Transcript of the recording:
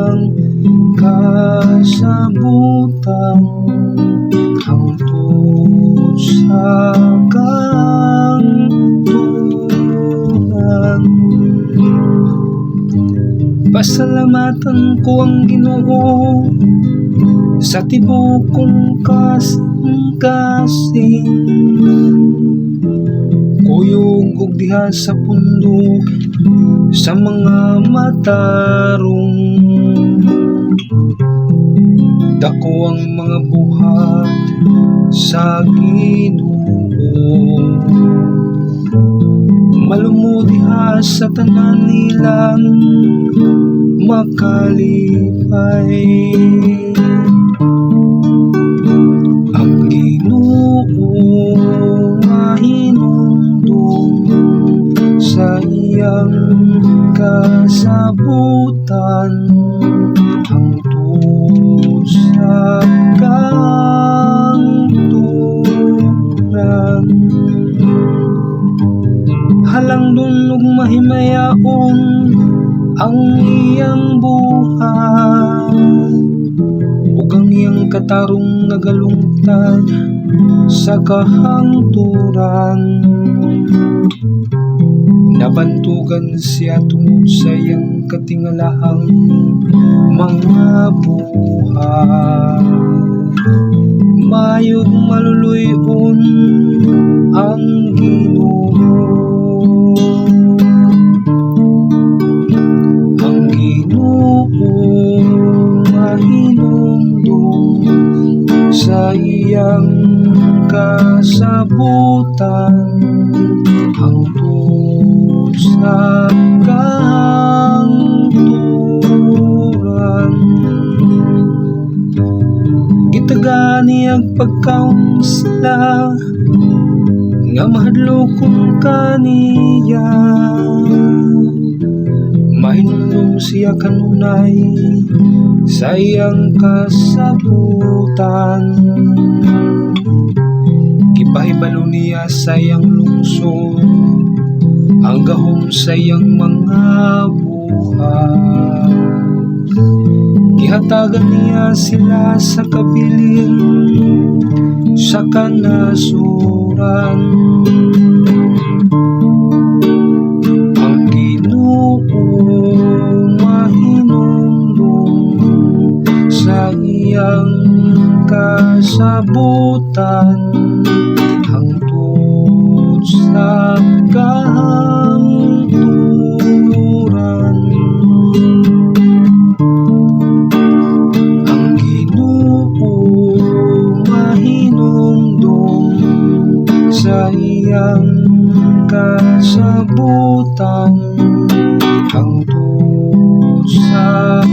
iyang kasabutan hangtod sa kanturan. Pasalamatan ko ang Ginoo sa tibok kong kasing-kasing, kuyog ug diha sa pundok sa mga matarong. Dako ang mga buhat sa Ginoo, malumo diha sa tanan nilang makalipay. Ang Ginoo mahinumdum sa iyang kasabutan hangtod sa kanturan. Halangdon ug mahimayaon ang iyang buhat ug ang iyang katarong nagalungtad sa kahangturan. Nabantugan siya tungod sa iyang katingalahang mga buhat. Mayog maluluyon ang Ginoo, ang Ginoo mahinumdum sa iyang kasabutan hangtod sa kanturan. Gitagaan niyang pagkaon sila nga mahadlokon kaniya, mahinumdum siya kanunay sa iyang kasabutan. Gipahibalo niya sa iyang lungsod ang gahom sa iyang mga buhat. Gihatagan niya sila sa kabilin sa kanasuran. Ang Ginoo mahinumdum sa iyang kasabutan hangtod sa kahangturan. Ang Ginoo mahinumdum sa iyang kasabutan hangtod sa